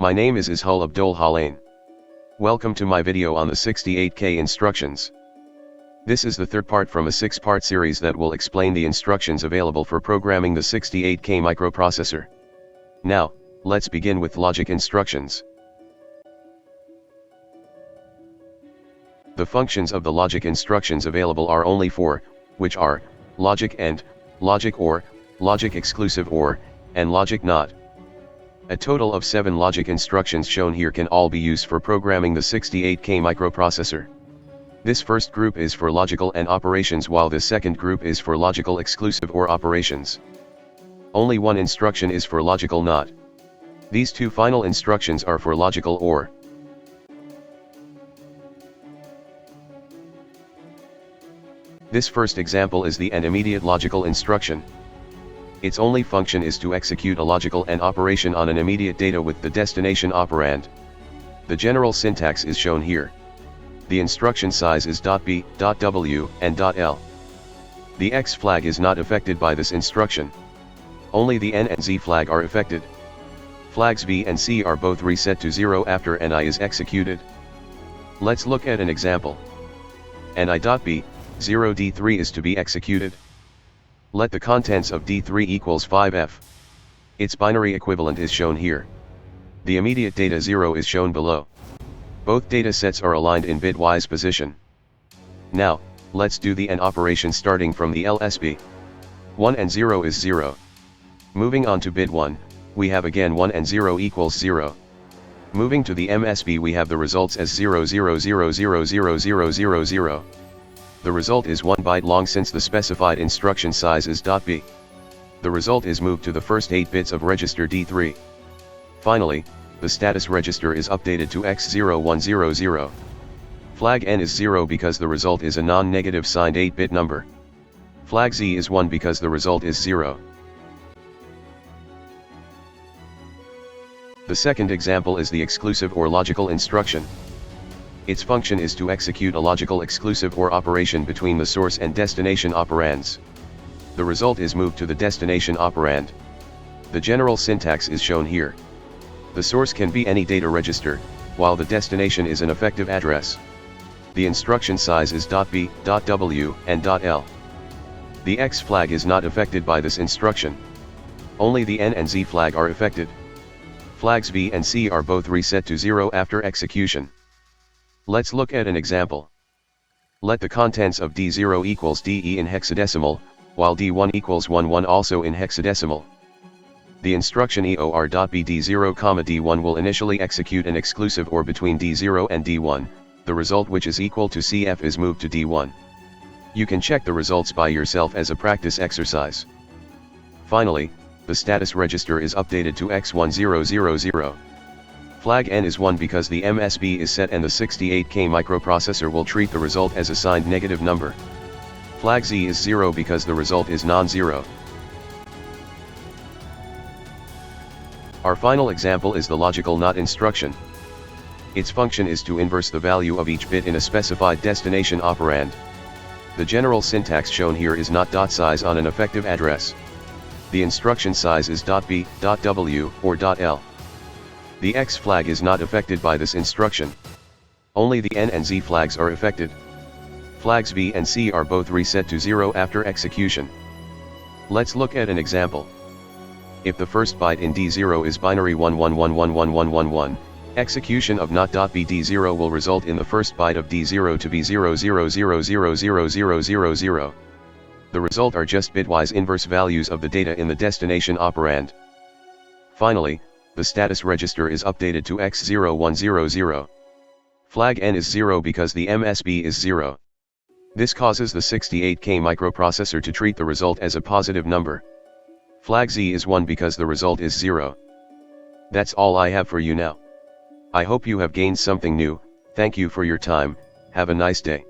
My name is Ishul Abdul Halain. Welcome to my video on the 68K instructions. This is the third part from a 6-part series that will explain the instructions available for programming the 68K microprocessor. Now, let's begin with logic instructions. The functions of the logic instructions available are only 4, which are logic AND, logic OR, logic exclusive OR, and logic NOT. A total of 7 logic instructions shown here can all be used for programming the 68K microprocessor. This first group is for logical AND operations, while the second group is for logical exclusive OR operations. Only one instruction is for logical NOT. These 2 final instructions are for logical OR. This first example is the AND immediate logical instruction. Its only function is to execute a logical AND operation on an immediate data with the destination operand. The general syntax is shown here. The instruction size is .b, .w, and .l. The X flag is not affected by this instruction. Only the N and Z flag are affected. Flags B and C are both reset to 0 after NI is executed. Let's look at an example. NI.b, 0 D3 is to be executed. Let the contents of D3 equals 5F. Its binary equivalent is shown here. The immediate data 0 is shown below. Both data sets are aligned in bitwise position. Now, let's do the AND operation starting from the LSB. 1 and 0 is 0. Moving on to bit 1, we have again 1 and 0 equals 0. Moving to the MSB, we have the results as 0 0 0 0 0 0 0 0. The result is 1 byte long since the specified instruction size is .b. The result is moved to the first 8 bits of register D3. Finally, the status register is updated to X0100. Flag N is 0 because the result is a non-negative signed 8-bit number. Flag Z is 1 because the result is 0. The second example is the exclusive OR logical instruction. Its function is to execute a logical exclusive OR operation between the source and destination operands. The result is moved to the destination operand. The general syntax is shown here. The source can be any data register, while the destination is an effective address. The instruction size is .b, .w, and .l. The X flag is not affected by this instruction. Only the N and Z flag are affected. Flags B and C are both reset to 0 after execution. Let's look at an example. Let the contents of D0 equals DE in hexadecimal, while D1 equals 11 also in hexadecimal. The instruction EOR.B D0, D1 will initially execute an exclusive OR between D0 and D1, the result which is equal to CF is moved to D1. You can check the results by yourself as a practice exercise. Finally, the status register is updated to X1000. Flag N is 1 because the MSB is set and the 68K microprocessor will treat the result as a signed negative number. Flag Z is 0 because the result is non-zero. Our final example is the logical NOT instruction. Its function is to inverse the value of each bit in a specified destination operand. The general syntax shown here is not .size on an effective address. The instruction size is .b, .w, or .l. The X flag is not affected by this instruction. Only the N and Z flags are affected. Flags B and C are both reset to 0 after execution. Let's look at an example. If the first byte in D0 is binary 11111111, execution of not.b D0 will result in the first byte of D0 to be 0000000000. The result are just bitwise inverse values of the data in the destination operand. Finally, the status register is updated to X0100. Flag N is 0 because the MSB is 0. This causes the 68K microprocessor to treat the result as a positive number. Flag Z is 1 because the result is 0. That's all I have for you now. I hope you have gained something new. Thank you for your time. Have a nice day.